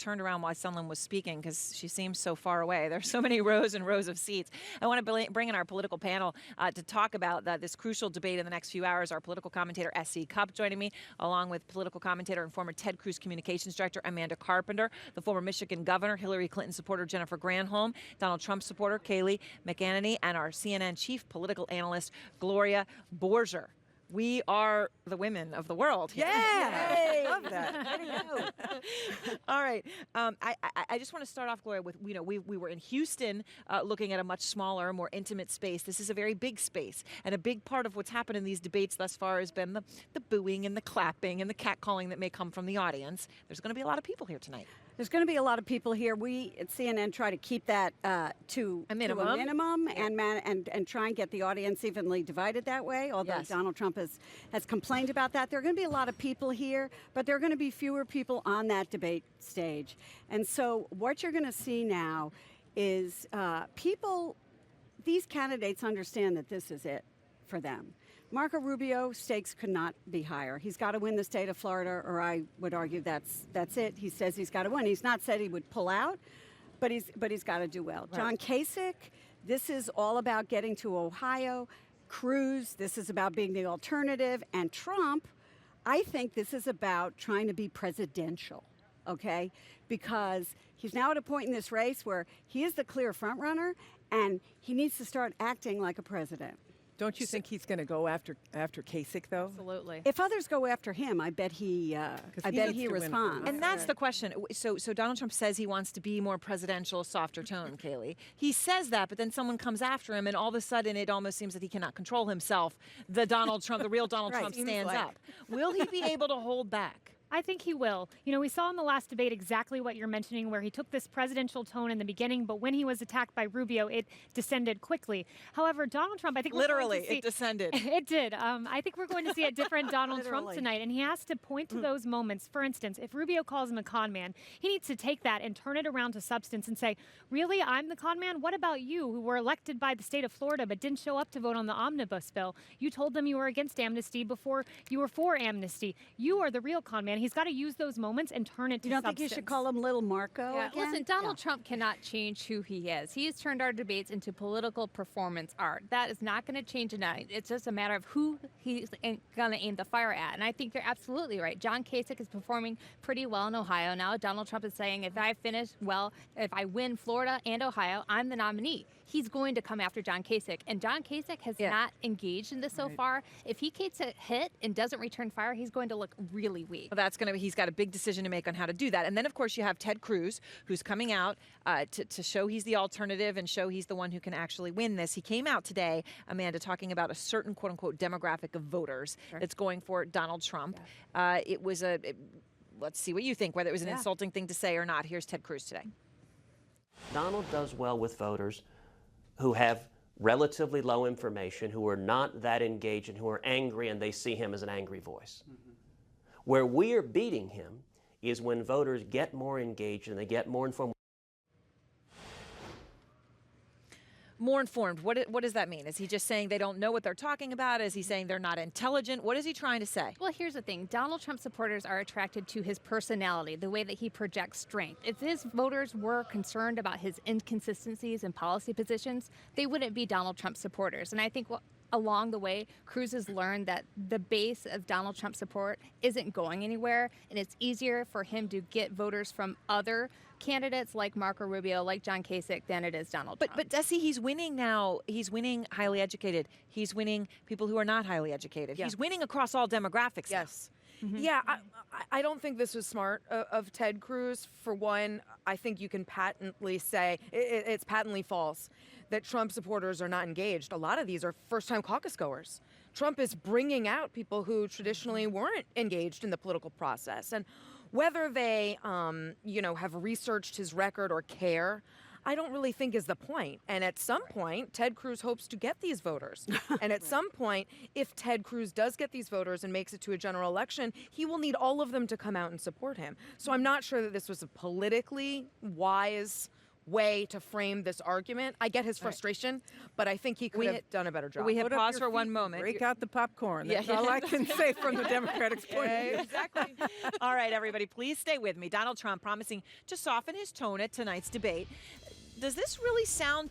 turned around while Sunlen was speaking because she seems so far away. There's so many rows and rows of seats. I want to bring in our political panel to talk about this crucial debate in the next few hours. Our political commentator, S.C. Cupp, joining me, along with political commentator and former Ted Cruz communications director, Amanda Carpenter, the former Michigan governor, Hillary Clinton supporter, Jennifer Granholm, Donald Trump supporter, Kayleigh McEnany, and our CNN chief political analyst, Gloria Borger. We are the women of the world here. Yeah, I love that. Way to go. All right. I just want to start off, Gloria, with, we were in Houston looking at a much smaller, more intimate space. This is a very big space. And a big part of what's happened in these debates thus far has been the booing and the clapping and the catcalling that may come from the audience. There's going to be a lot of people here tonight. There's going to be a lot of people here. We at CNN try to keep that to a minimum, and try and get the audience evenly divided that way, although Yes. Donald Trump has complained about that. There are going to be a lot of people here, but there are going to be fewer people on that debate stage. And so what you're going to see now is these candidates understand that this is it for them. Marco Rubio, stakes could not be higher. He's got to win the state of Florida, or I would argue that's it. He says he's got to win. He's not said he would pull out, but he's got to do well. Right. John Kasich, this is all about getting to Ohio. Cruz, this is about being the alternative. And Trump, I think this is about trying to be presidential, okay? Because he's now at a point in this race where he is the clear front runner, and he needs to start acting like a president. Don't you think he's going to go after Kasich, though? Absolutely. If others go after him, I bet he responds. And that's the question. So Donald Trump says he wants to be more presidential, softer tone, Kayleigh. He says that, but then someone comes after him, and all of a sudden it almost seems that he cannot control himself. The Donald Trump, the real Donald Right, Trump seems stands like. up. Will he be able to hold back? I think he will. You know, we saw in the last debate exactly what you're mentioning, where he took this presidential tone in the beginning, but when he was attacked by Rubio, it descended quickly. However, Donald Trump, I think Literally, we're going to see, it descended. It did. I think we're going to see a different Donald Trump Literally. tonight, and he has to point to those moments. For instance, if Rubio calls him a con man, he needs to take that and turn it around to substance and say, really, I'm the con man? What about you, who were elected by the state of Florida but didn't show up to vote on the omnibus bill? You told them you were against amnesty before you were for amnesty. You are the real con man. He's got to use those moments and turn it to You don't substance. think you should call him Little Marco Yeah, again? listen, Donald Trump cannot change who he is. He has turned our debates into political performance art. That is not going to change tonight. It's just a matter of who he's going to aim the fire at. And I think you're absolutely right. John Kasich is performing pretty well in Ohio now. Donald Trump is saying, if I finish well, if I win Florida and Ohio, I'm the nominee. He's going to come after John Kasich. And John Kasich has not engaged in this so far. If he gets a hit and doesn't return fire, he's going to look really weak. Well, he's got a big decision to make on how to do that. And then, of course, you have Ted Cruz, who's coming out to show he's the alternative and show he's the one who can actually win this. He came out today, Amanda, talking about a certain, quote-unquote, demographic of voters that's going for Donald Trump. Yeah. Let's see what you think, whether it was an insulting thing to say or not. Here's Ted Cruz today. Donald does well with voters who have relatively low information, who are not that engaged, and who are angry, and they see him as an angry voice. Mm-hmm. Where we are beating him is when voters get more engaged and they get more informed. More informed. What does that mean? Is he just saying they don't know what they're talking about? Is he saying they're not intelligent? What is he trying to say? Well, here's the thing. Donald Trump supporters are attracted to his personality, the way that he projects strength. If his voters were concerned about his inconsistencies and policy positions, they wouldn't be Donald Trump supporters. And I think along the way, Cruz has learned that the base of Donald Trump support isn't going anywhere, and it's easier for him to get voters from other candidates like Marco Rubio, like John Kasich, than it is Donald Trump. But Desi, he's winning now. He's winning highly educated. He's winning people who are not highly educated. Yeah. He's winning across all demographics. Yes. Mm-hmm. Yeah, I don't think this was smart of Ted Cruz. For one, I think you can patently say it's patently false that Trump supporters are not engaged. A lot of these are first-time caucus goers. Trump is bringing out people who traditionally weren't engaged in the political process. And whether they, have researched his record or care, I don't really think is the point. And at some point, Ted Cruz hopes to get these voters. And at some point, if Ted Cruz does get these voters and makes it to a general election, he will need all of them to come out and support him. So I'm not sure that this was a politically wise way to frame this argument. I get his frustration, but I think he could have done a better job. We had Put up paused your for one feet and moment. Break out the popcorn. Yeah, That's all I can say from the Democratic's point of view. Exactly. All right, everybody, please stay with me. Donald Trump promising to soften his tone at tonight's debate. Does this really sound